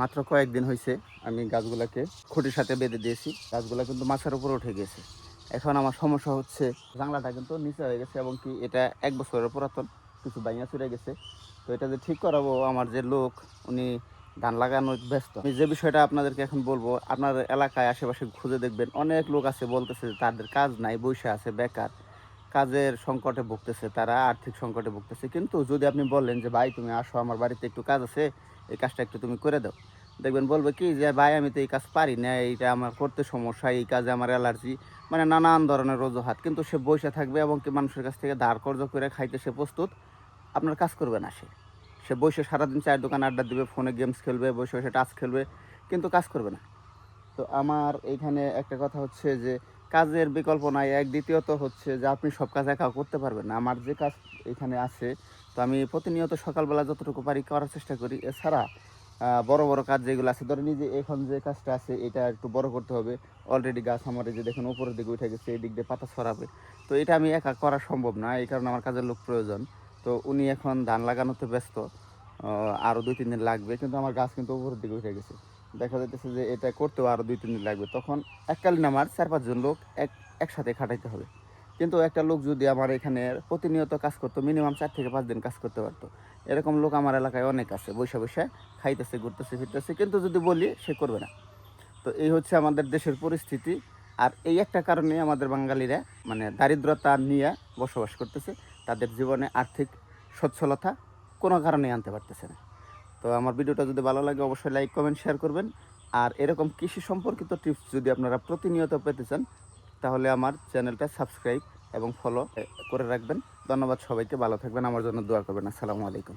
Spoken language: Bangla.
মাত্র কয়েকদিন হয়েছে আমি গাছগুলোকে খুঁটির সাথে বেঁধে দিয়েছি। গাছগুলো কিন্তু মাছের উপরে উঠে গেছে। এখন আমার সমস্যা হচ্ছে জাংলাটা কিন্তু নিচে হয়ে গেছে এবং কি এটা 1 বছরের পুরাতন, কিছু বাইঙা চুরে গেছে। তো এটা যে ঠিক করাবো, আমার যে লোক উনি ধান লাগানোর ব্যস্ত। আমি যে বিষয়টা আপনাদেরকে এখন বলবো, আপনার এলাকায় আশেপাশে খুঁজে দেখবেন অনেক লোক আছে বলতেছে তাদের কাজ নাই, বসে আছে বেকার, কাজের সংকটে ভুগতেছে, তারা আর্থিক সংকটে ভুগতেছে। কিন্তু যদি আপনি বলেন যে ভাই তুমি আসো আমার বাড়িতে, একটু কাজ আছে, এই কাজটা একটু তুমি করে দাও, দেখবেন বলবে কি যে ভাই আমি তো এই কাজ পারি না, এইটা আমার করতে সমস্যা, এই কাজে আমার অ্যালার্জি, মানে নানান ধরনের অজুহাত। কিন্তু সে বসে থাকবে এবং কি মানুষের কাছ থেকে ধার কর্জ করে খাইতে সে প্রস্তুত, আপনার কাজ করবে না। সে সে বসে সারাদিন চায়ের দোকানে আড্ডা দিবে, ফোনে গেমস খেলবে, বসে বসে টাচ খেলবে, কিন্তু কাজ করবে না। তো আমার এইখানে একটা কথা হচ্ছে যে কাজের বিকল্প নাই এক, দ্বিতীয়ত হচ্ছে যে আপনি সব কাজ একা করতে পারবেন না। আমার যে কাজ এখানে আছে, তো আমি প্রতিনিয়ত সকালবেলা যতটুকু পারি করার চেষ্টা করি। এছাড়া বড় বড় কাজ যেগুলো আছে, ধরেন এই যে এখন যে কাজটা আছে এটা একটু বড় করতে হবে। অলরেডি গাছ আমার এই যে দেখুন উপরের দিকে উঠে গেছে, এই দিক দিয়ে পাতা ছড়াবে। তো এটা আমি একা করা সম্ভব না, এই কারণে আমার কাজের লোক প্রয়োজন। তো উনি এখন ধান লাগানোতে ব্যস্ত, আরও 2-3 দিন লাগবে। কিন্তু আমার গাছ কিন্তু উপরের দিকে উঠে গেছে, দেখা যাইতেছে যে এটা করতেও আরও 2-3 দিন লাগবে। তখন এককালীন আমার 4-5 জন লোক একসাথে খাটাইতে হবে। কিন্তু একটা লোক যদি আমার এখানে প্রতিনিয়ত কাজ করতো, মিনিমাম 4 থেকে 5 দিন কাজ করতে পারতো। এরকম লোক আমার এলাকায় অনেক আছে, বসে বসে খাইতেছে, ঘুরতেছে, ফিরতেছে, কিন্তু যদি বলি সে করবে না। তো এই হচ্ছে আমাদের দেশের পরিস্থিতি। আর এই একটা কারণে আমাদের বাঙালিরা মানে দারিদ্রতা নিয়ে বসবাস করতেছে, তাদের জীবনে আর্থিক সচ্ছলতা কোনো কারণেই আনতে পারতেছে না। তো আমার ভিডিওটা যদি ভালো লাগে অবশ্যই লাইক, কমেন্ট, শেয়ার করবেন। আর এরকম কৃষি সম্পর্কিত টিপস যদি আপনারা প্রতিনিয়ত পেতে চান, তাহলে আমার চ্যানেলটা সাবস্ক্রাইব এবং ফলো করে রাখবেন। ধন্যবাদ সবাইকে, ভালো থাকবেন, আমার জন্য দোয়া করবেন। আসসালামু আলাইকুম।